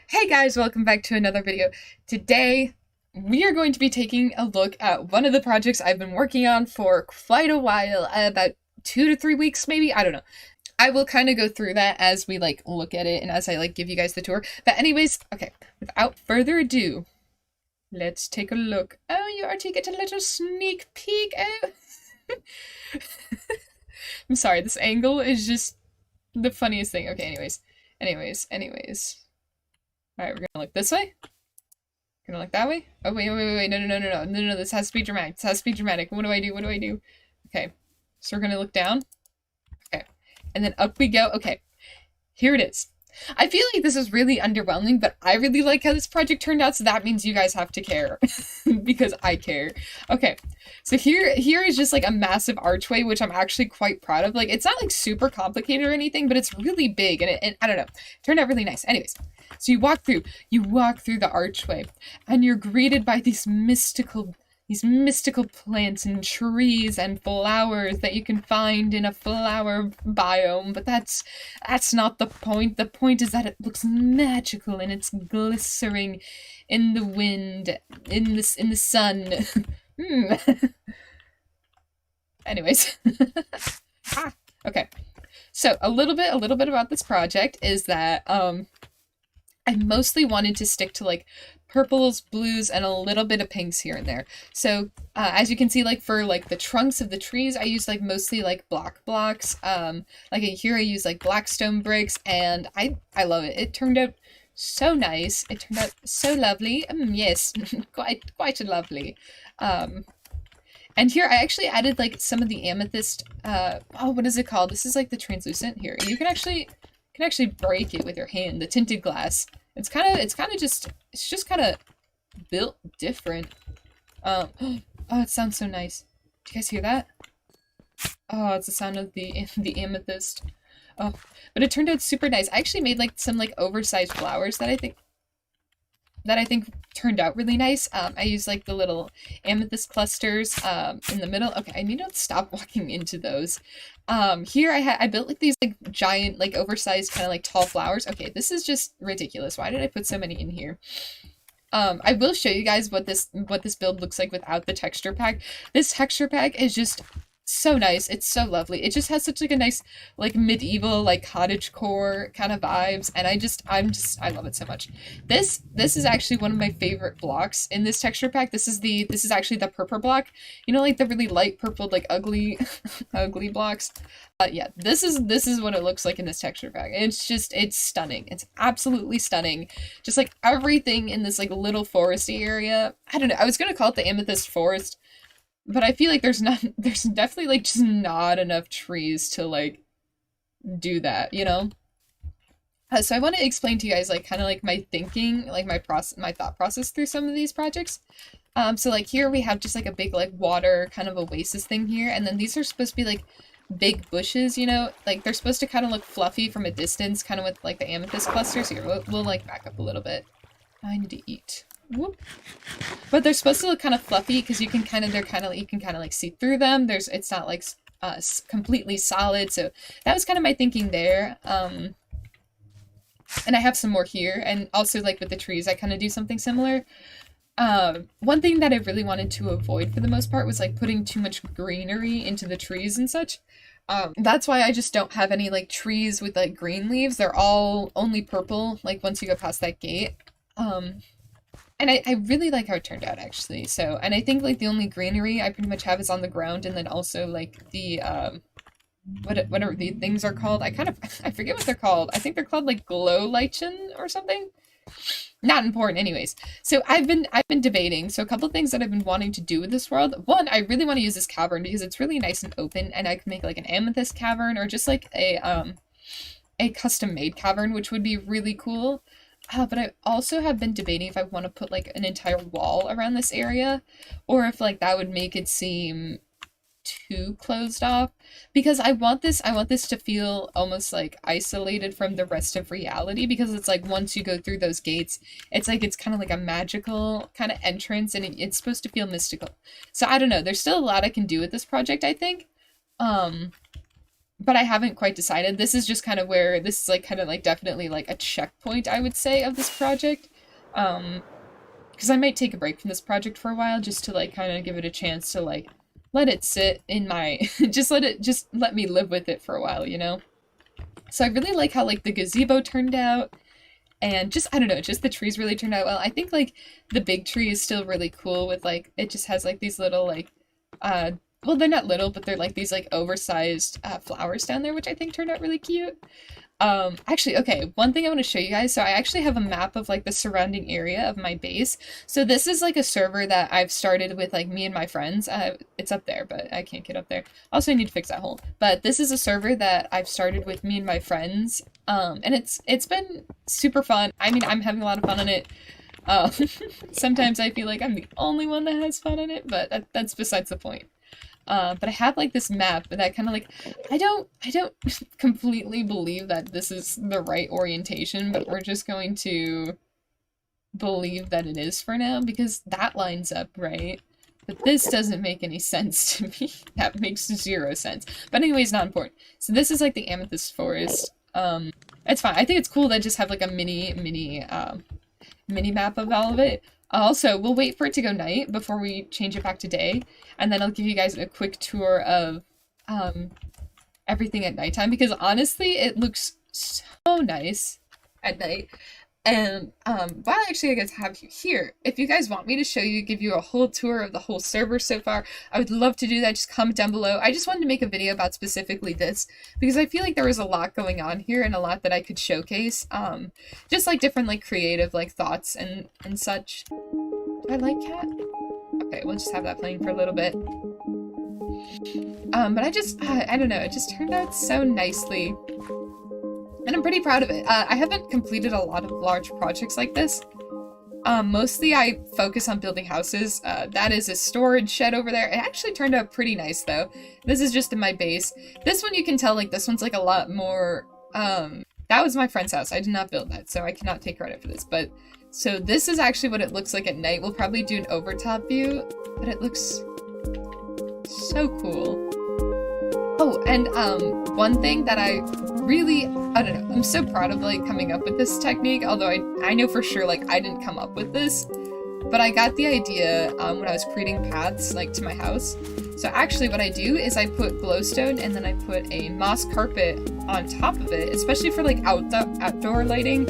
Hey guys, welcome back to another video. Today, we are going to be taking a look at one of the projects I've been working on for quite a while, about 2 to 3 weeks maybe, I don't know. I will kind of go through that as we look at it and as I give you guys the tour. But anyways, okay, without further ado, let's take a look. Oh, you already get a little sneak peek. Oh. I'm sorry, this angle is just the funniest thing. Okay, anyways. Alright, we're gonna look this way. Gonna look that way. Oh, wait. No. This has to be dramatic. This has to be dramatic. What do I do? Okay. So we're gonna look down. Okay. And then up we go. Okay. Here it is. I feel like this is really underwhelming, but I really like how this project turned out, so that means you guys have to care. Because I care. Okay. So here is just a massive archway, which I'm actually quite proud of. It's not super complicated or anything, but it's really big, and I don't know. It turned out really nice. Anyways. So you walk through the archway, and you're greeted by these mystical plants and trees and flowers that you can find in a flower biome, but that's not the point. The point is that it looks magical and it's glistering in the wind, in the sun. Anyways. Okay. So a little bit about this project is that I mostly wanted to stick to purples, blues, and a little bit of pinks here and there. So as you can see, for the trunks of the trees, I used mostly block blocks. Here I use black stone bricks, and I love it. It turned out so nice. It turned out so lovely. Yes, quite lovely. And here I actually added some of the amethyst. Oh, what is it called? This is the translucent here. You can actually break it with your hand. The tinted glass. It's just kind of built different. Oh, it sounds so nice. Do you guys hear that? Oh, it's the sound of the amethyst. Oh, but it turned out super nice. I actually made some oversized flowers that I think turned out really nice. I used the little amethyst clusters in the middle. Okay, I need to stop walking into those. Here I built these giant oversized kind of tall flowers. Okay, this is just ridiculous. Why did I put so many in here? I will show you guys what this build looks like without the texture pack. This texture pack is just so nice. It's so lovely. It just has such a nice medieval cottagecore kind of vibes, and I love it so much. This is actually one of my favorite blocks in this texture pack. This is actually the purple block. You know, the really light purple ugly ugly blocks. Yeah, this is what it looks like in this texture pack. It's stunning. It's absolutely stunning. Just everything in this little foresty area. I don't know. I was gonna call it the Amethyst Forest, but I feel there's definitely just not enough trees to do that, you know? So I want to explain to you guys kind of my thinking, my thought process through some of these projects. So here we have just a big water kind of oasis thing here, and then these are supposed to be big bushes, you know? They're supposed to kind of look fluffy from a distance, kind of with the amethyst clusters. Here, we'll back up a little bit. I need to eat. Whoop. But they're supposed to look kind of fluffy because you can kind of see through them. It's not completely solid. So that was kind of my thinking there. And I have some more here, and also with the trees I kind of do something similar. One thing that I really wanted to avoid for the most part was putting too much greenery into the trees and such. That's why I just don't have any trees with green leaves. They're all only purple once you go past that gate. And I really like how it turned out, actually. So, and I think the only greenery I pretty much have is on the ground, and then also the what are the things are called? I forget what they're called. I think they're called glow lichen or something. Not important, anyways. So I've been debating. So a couple things that I've been wanting to do with this world. One, I really want to use this cavern because it's really nice and open, and I can make an amethyst cavern or just a custom made cavern, which would be really cool. But I also have been debating if I want to put an entire wall around this area, or if that would make it seem too closed off, because I want this to feel almost isolated from the rest of reality, because it's once you go through those gates, it's kind of a magical kind of entrance, and it's supposed to feel mystical. So I don't know, there's still a lot I can do with this project, I think. but I haven't quite decided. This is just kind of where this is like kind of like definitely like a checkpoint, I would say, of this project. Because I might take a break from this project for a while just to like kind of give it a chance to like let it sit in my just let me live with it for a while, you know? So I really like how like the gazebo turned out, and just I don't know, just the trees really turned out well. I think like the big tree is still really cool with like it just has like these little like uh well, they're not little, but they're like these like oversized flowers down there, which I think turned out really cute. Actually, okay, one thing I want to show you guys. So I actually have a map of like the surrounding area of my base. So this is like a server that I've started with like me and my friends. It's up there, but I can't get up there. Also, I need to fix that hole. But this is a server that I've started with me and my friends. And it's been super fun. I mean, I'm having a lot of fun on it. Um, sometimes I feel like I'm the only one that has fun on it, but that's besides the point. But I have like this map that kind of like I don't completely believe that this is the right orientation, but we're just going to believe that it is for now because that lines up right. But this doesn't make any sense to me. That makes zero sense. But anyways, not important. So this is like the Amethyst Forest. It's fine. I think it's cool that I just have like a mini map of all of it. Also, we'll wait for it to go night before we change it back to day, and then I'll give you guys a quick tour of everything at nighttime, because honestly, it looks so nice at night. And while actually I guys have you here, if you guys want me to show you, give you a whole tour of the whole server so far, I would love to do that. Just comment down below. I just wanted to make a video about specifically this because I feel like there was a lot going on here and a lot that I could showcase. Just like different like creative like thoughts and such. Do I like cat? Okay, we'll just have that playing for a little bit. But I don't know, it just turned out so nicely. And I'm pretty proud of it. I haven't completed a lot of large projects like this. Mostly I focus on building houses. That is a storage shed over there. It actually turned out pretty nice though. This is just in my base. This one you can tell like this one's like a lot more, that was my friend's house. I did not build that, so I cannot take credit for this. But so this is actually what it looks like at night. We'll probably do an overtop view, but it looks so cool. Oh, and one thing that I don't know, I'm so proud of like coming up with this technique, although I know for sure like I didn't come up with this, but I got the idea when I was creating paths like to my house. So actually what I do is I put glowstone and then I put a moss carpet on top of it, especially for like outdoor lighting.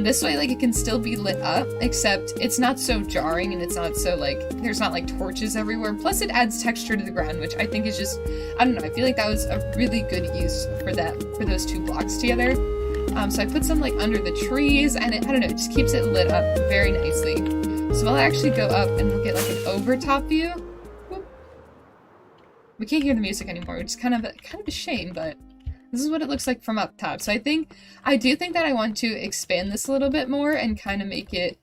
This way, like, it can still be lit up, except it's not so jarring and it's not so, like, there's not, like, torches everywhere. Plus, it adds texture to the ground, which I think is just, I don't know, I feel like that was a really good use for those two blocks together. So I put some, like, under the trees, and I don't know, it just keeps it lit up very nicely. So I'll actually go up and we'll get, like, an overtop view. Whoop. We can't hear the music anymore, which is kind of a shame, but this is what it looks like from up top. So I do think that I want to expand this a little bit more and kind of make it,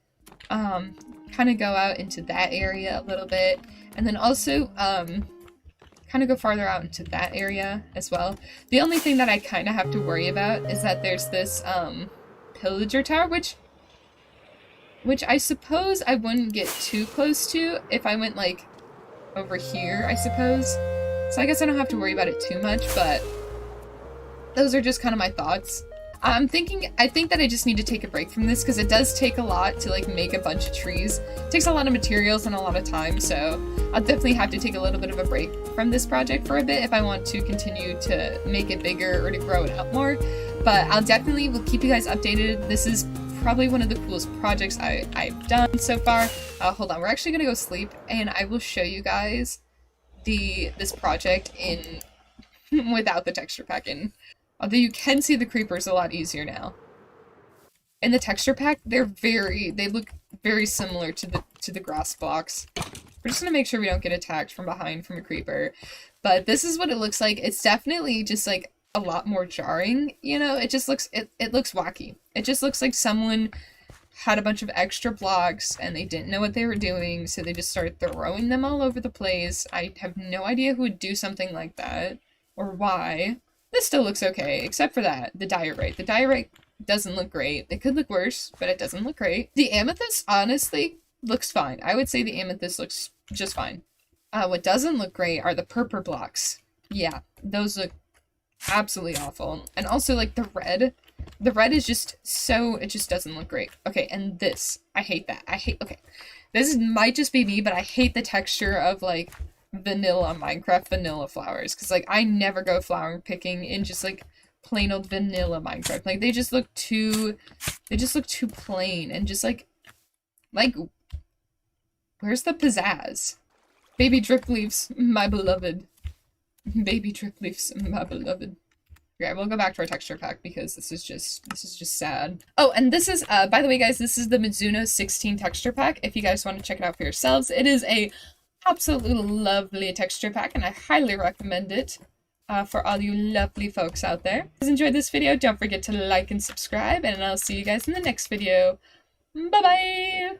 kind of go out into that area a little bit. And then also, kind of go farther out into that area as well. The only thing that I kind of have to worry about is that there's this, pillager tower, which I suppose I wouldn't get too close to if I went, like, over here, I suppose. So I guess I don't have to worry about it too much, but those are just kind of my thoughts. I think that I just need to take a break from this because it does take a lot to like make a bunch of trees. It takes a lot of materials and a lot of time, so I'll definitely have to take a little bit of a break from this project for a bit if I want to continue to make it bigger or to grow it out more. But will keep you guys updated. This is probably one of the coolest projects I've done so far. Hold on, we're actually gonna go sleep and I will show you guys this project in without the texture pack in. Although you can see the creepers a lot easier now. In the texture pack, they look very similar to the grass blocks. We're just gonna make sure we don't get attacked from behind from a creeper. But this is what it looks like. It's definitely just like a lot more jarring, you know? It just looks it looks wacky. It just looks like someone had a bunch of extra blocks and they didn't know what they were doing, so they just started throwing them all over the place. I have no idea who would do something like that or why. This still looks okay, except for that, the diorite. The diorite doesn't look great. It could look worse, but it doesn't look great. The amethyst, honestly, looks fine. I would say the amethyst looks just fine. What doesn't look great are the purple blocks. Yeah, those look Absolutely awful. And also like the red is just so, it just doesn't look great. Okay, and this, I hate that. Okay, this might just be me, but I hate the texture of like vanilla Minecraft vanilla flowers. Cause like I never go flower picking in just like plain old vanilla Minecraft. Like they just look too plain and just like where's the pizzazz? Baby drip leaves, my beloved. Baby drip leaves, my beloved. Okay, we'll go back to our texture pack because this is just sad. Oh, and this is by the way guys, this is the Mizuno 16 texture pack. If you guys want to check it out for yourselves, it is a absolutely lovely texture pack and I highly recommend it for all you lovely folks out there. If you guys enjoyed this video, don't forget to like and subscribe, and I'll see you guys in the next video. Bye bye.